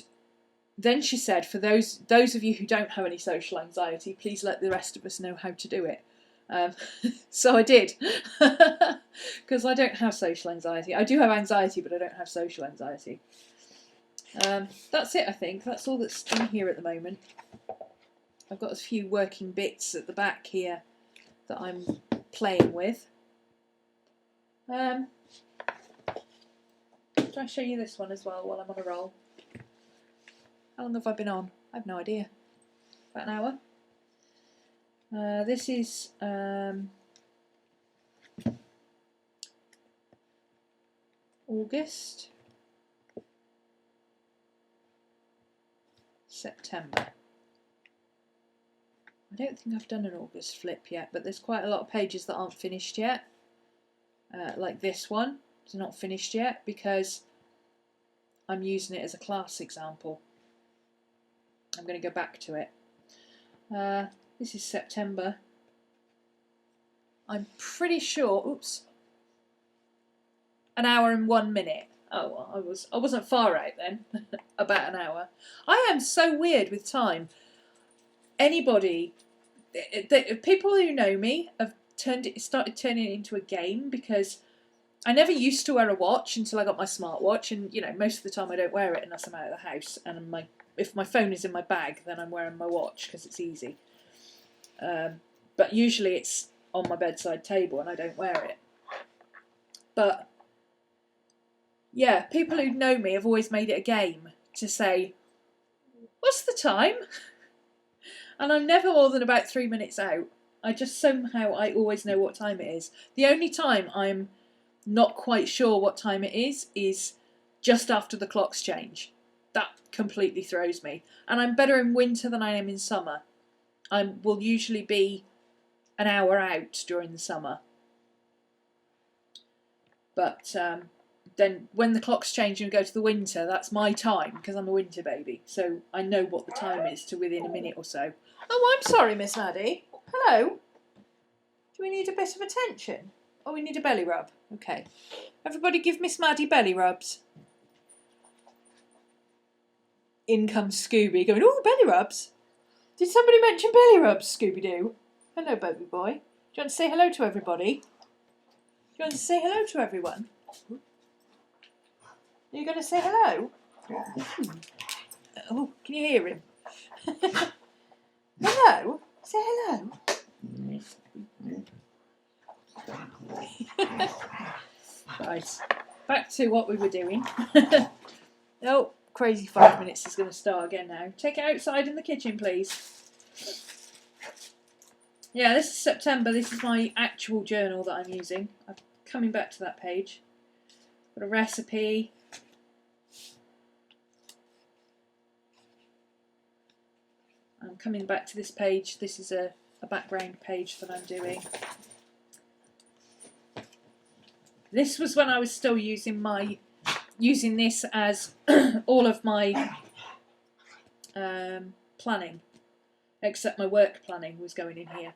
then she said, for those of you who don't have any social anxiety, please let the rest of us know how to do it. So I did, because I don't have social anxiety. I do have anxiety, but I don't have social anxiety. That's it, I think. That's all that's in here at the moment. I've got a few working bits at the back here that I'm playing with. Should I show you this one as well while I'm on a roll? How long have I been on? I have no idea. About an hour? This is August, September. I don't think I've done an August flip yet, but there's quite a lot of pages that aren't finished yet. Like this one, it's not finished yet because I'm using it as a class example. I'm going to go back to it. This is September. I'm pretty sure, oops, an hour and 1 minute. Oh, well, I wasn't far out then. About an hour. I am so weird with time. Anybody, people who know me have started turning it into a game, because I never used to wear a watch until I got my smartwatch, and you know, most of the time I don't wear it unless I'm out of the house, and if my phone is in my bag, then I'm wearing my watch because it's easy. But usually it's on my bedside table and I don't wear it. But yeah, people who know me have always made it a game to say, what's the time? And I'm never more than about 3 minutes out. I always know what time it is. The only time I'm not quite sure what time it is just after the clocks change. That completely throws me. And I'm better in winter than I am in summer. I will usually be an hour out during the summer. But then when the clocks change and go to the winter, that's my time, because I'm a winter baby. So I know what the time is to within a minute or so. Oh, I'm sorry, Miss Maddie. Hello. Do we need a bit of attention? Oh, we need a belly rub. Okay. Everybody give Miss Maddie belly rubs. In comes Scooby going, oh, belly rubs. Did somebody mention belly rubs, Scooby-Doo? Hello, baby boy. Do you want to say hello to everybody? Do you want to say hello to everyone? Are you going to say hello? Oh, can you hear him? Hello? Say hello. Right, back to what we were doing. Oh, crazy 5 minutes is going to start again now. Take it outside in the kitchen, please. Yeah, this is September. This is my actual journal that I'm using. I'm coming back to that page. Got a recipe. I'm coming back to this page. This is a background page that I'm doing. This was when I was still using this as all of my planning, except my work planning was going in here.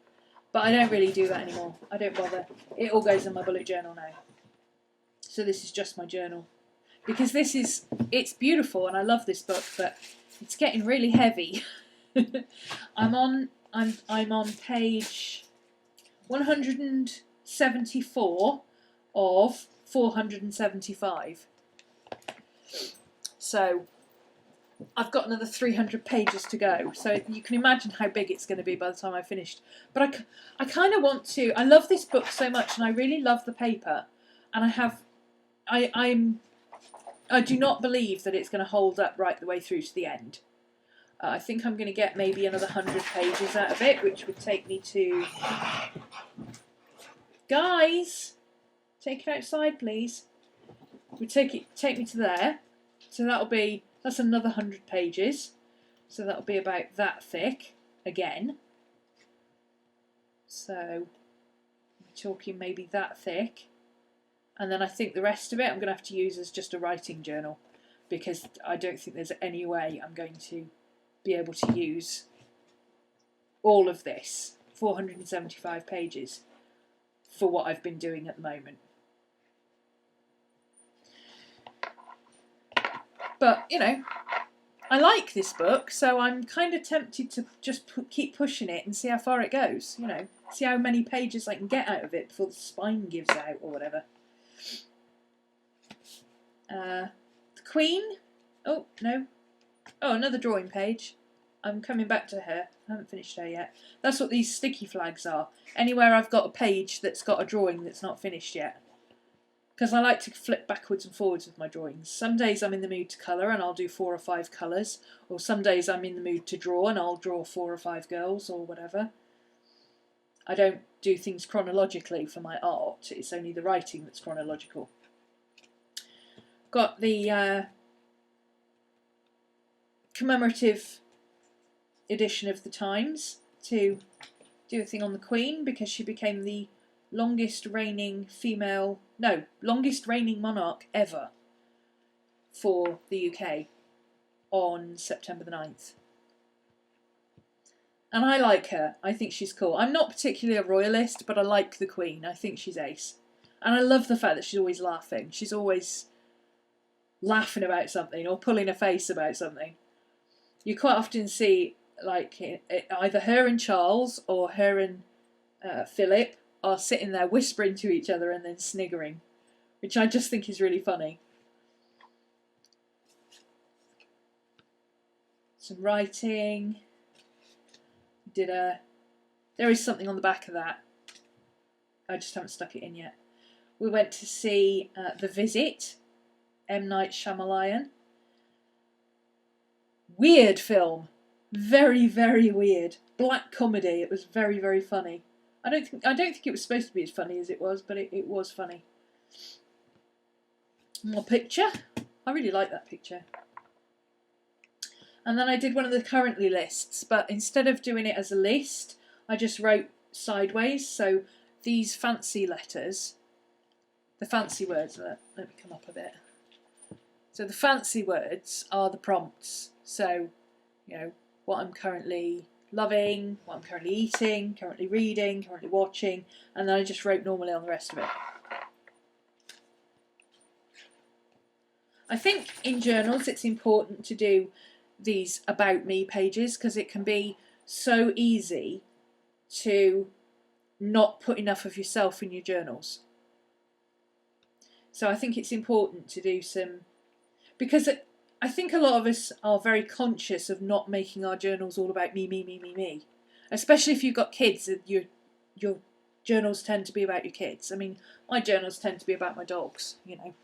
But I don't really do that anymore. I don't bother. It all goes in my bullet journal now. So this is just my journal. Because it's beautiful and I love this book, but it's getting really heavy. I'm on page 174 of 475. So I've got another 300 pages to go. So you can imagine how big it's going to be by the time I've finished. But I kind of want to. I love this book so much, and I really love the paper. And I do not believe that it's going to hold up right the way through to the end. I think I'm going to get maybe another 100 pages out of it, which would take me to... Guys, take it outside, please. Would take me to there. So that's another 100 pages. So that'll be about that thick again. So we're talking maybe that thick. And then I think the rest of it I'm going to have to use as just a writing journal, because I don't think there's any way I'm going to be able to use all of this 475 pages for what I've been doing at the moment. But, you know, I like this book, so I'm kind of tempted to just keep pushing it and see how far it goes, you know, see how many pages I can get out of it before the spine gives out or whatever. The Queen. Oh, no. Oh, another drawing page. I'm coming back to her. I haven't finished her yet. That's what these sticky flags are. Anywhere I've got a page that's got a drawing that's not finished yet. Because I like to flip backwards and forwards with my drawings. Some days I'm in the mood to colour and I'll do 4 or 5 colours. Or some days I'm in the mood to draw and I'll draw 4 or 5 girls or whatever. I don't do things chronologically for my art. It's only the writing that's chronological. Got the commemorative edition of the Times to do a thing on the Queen because she became the longest reigning monarch ever for the UK on September the 9th. And I like her. I think she's cool. I'm not particularly a royalist, but I like the Queen. I think she's ace. And I love the fact that she's always laughing. She's always laughing about something or pulling a face about something. You quite often see like either her and Charles or her and Philip are sitting there whispering to each other and then sniggering, which I just think is really funny. Some writing. There is something on the back of that. I just haven't stuck it in yet. We went to see The Visit, M. Night Shyamalan. Weird film. Very, very weird. Black comedy. It was very, very funny. I don't think it was supposed to be as funny as it was, but it was funny. More picture. I really like that picture. And then I did one of the currently lists, but instead of doing it as a list, I just wrote sideways. So these fancy letters, the fancy words, let me come up a bit. So the fancy words are the prompts. So, you know, what I'm currently loving, what I'm currently eating, currently reading, currently watching, and then I just wrote normally on the rest of it. I think in journals it's important to do these about me pages because it can be so easy to not put enough of yourself in your journals. So I think it's important to do some, because I think a lot of us are very conscious of not making our journals all about me, me, me, me, me. Especially if you've got kids, your journals tend to be about your kids. I mean, my journals tend to be about my dogs, you know.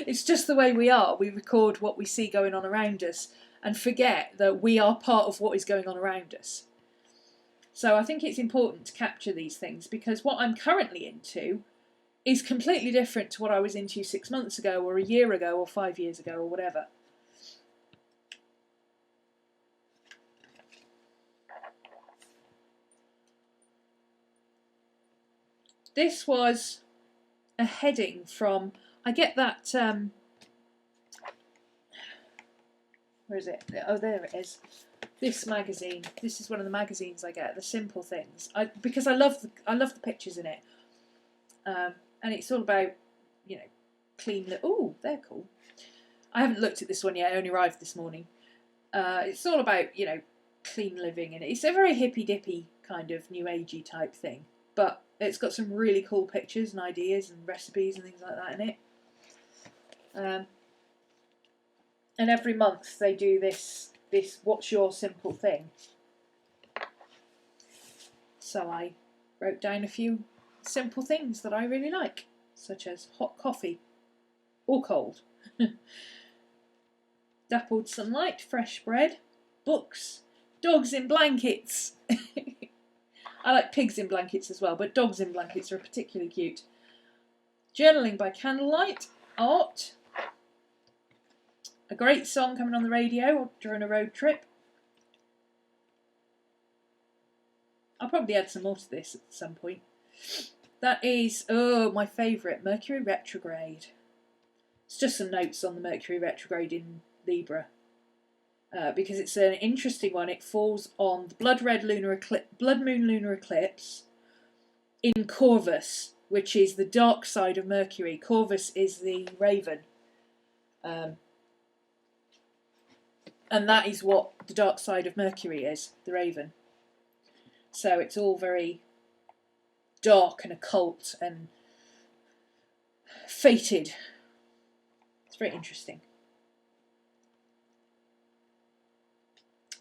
It's just the way we are. We record what we see going on around us and forget that we are part of what is going on around us. So I think it's important to capture these things because what I'm currently into is completely different to what I was into 6 months ago or a year ago or 5 years ago or whatever. This was a heading from, I get that, where is it? Oh, there it is. This magazine. This is one of the magazines I get, The Simple Things. Because I love the pictures in it. And it's all about, you know, clean. Oh, they're cool. I haven't looked at this one yet. I only arrived this morning. It's all about, you know, clean living, and it's a very hippy dippy kind of new agey type thing. But it's got some really cool pictures and ideas and recipes and things like that in it. And every month they do this what's your simple thing. So I wrote down a few simple things that I really like, such as hot coffee or cold, dappled sunlight, fresh bread, books, dogs in blankets. I like pigs in blankets as well, but dogs in blankets are particularly cute. Journaling by candlelight, art, a great song coming on the radio during a road trip. I'll probably add some more to this at some point. That is, my favourite, Mercury retrograde. It's just some notes on the Mercury retrograde in Libra. because it's an interesting one. It falls on the blood moon lunar eclipse in Corvus, which is the dark side of Mercury. Corvus is the raven. And that is what the dark side of Mercury is, the raven. So it's all very dark and occult and fated. It's very interesting.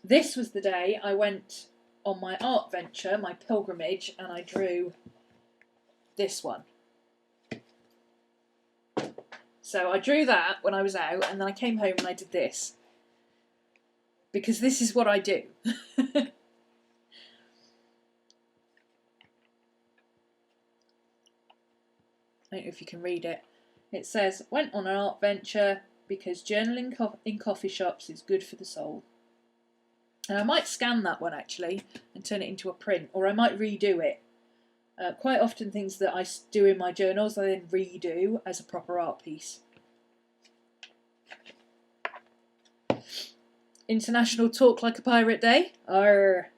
This was the day I went on my art venture, my pilgrimage, and I drew this one. So I drew that when I was out, and then I came home and I did this. Because this is what I do. I don't know if you can read it. It says, went on an art venture because journaling in coffee shops is good for the soul. And I might scan that one actually and turn it into a print, or I might redo it. Quite often things that I do in my journals I then redo as a proper art piece. International Talk Like a Pirate Day. Arr.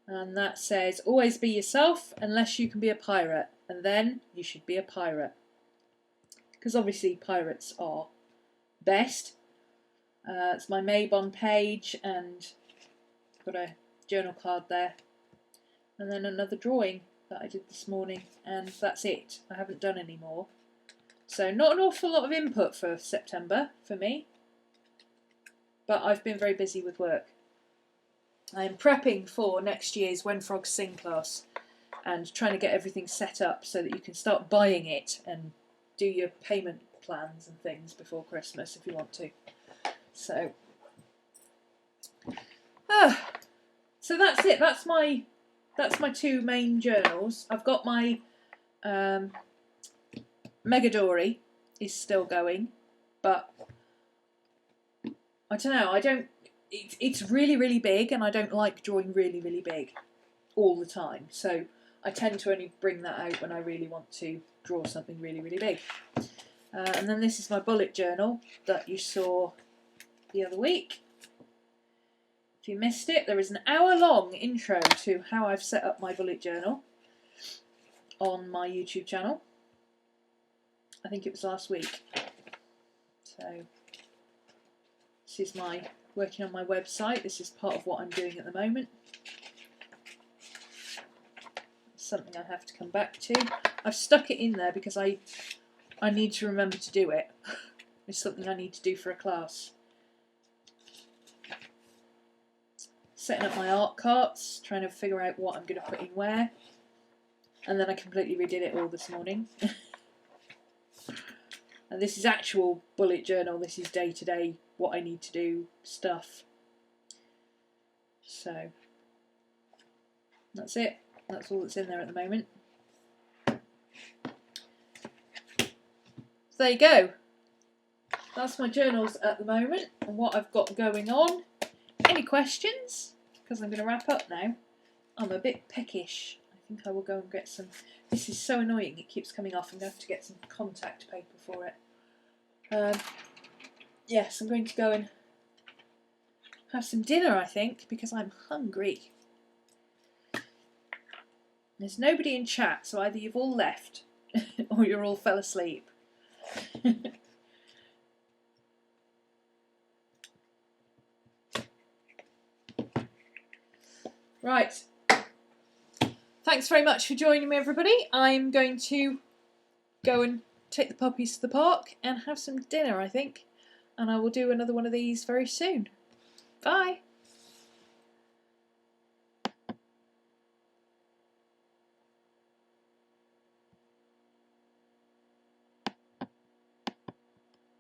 And that says, always be yourself unless you can be a pirate, and then you should be a pirate. Because obviously pirates are best. It's my Mabon page, and got a journal card there. And then another drawing that I did this morning, and that's it. I haven't done any more. So not an awful lot of input for September for me. But I've been very busy with work. I am prepping for next year's When Frogs Sing class and trying to get everything set up so that you can start buying it and do your payment plans and things before Christmas if you want to. So that's it. That's my two main journals. I've got my Megadory is still going, but I don't know. It's really, really big, and I don't like drawing really, really big all the time. So I tend to only bring that out when I really want to draw something really, really big. And then this is my bullet journal that you saw the other week. If you missed it, there is an hour-long intro to how I've set up my bullet journal on my YouTube channel. I think it was last week. So this is my working on my website. This is part of what I'm doing at the moment. It's something I have to come back to. I've stuck it in there because I need to remember to do it. It's something I need to do for a class. Setting up my art carts, trying to figure out what I'm going to put in where. And then I completely redid it all this morning. And this is actual bullet journal. This is day-to-day, what I need to do, stuff. So, that's it. That's all that's in there at the moment. So there you go. That's my journals at the moment and what I've got going on. Any questions? Because I'm going to wrap up now. I'm a bit peckish. I think I will go and get some... This is so annoying, it keeps coming off. I'm going to have to get some contact paper for it. Yes, I'm going to go and have some dinner, I think, because I'm hungry. There's nobody in chat, so either you've all left or you're all fell asleep. Right. Thanks very much for joining me, everybody. I'm going to go and take the puppies to the park and have some dinner, I think. And I will do another one of these very soon. Bye.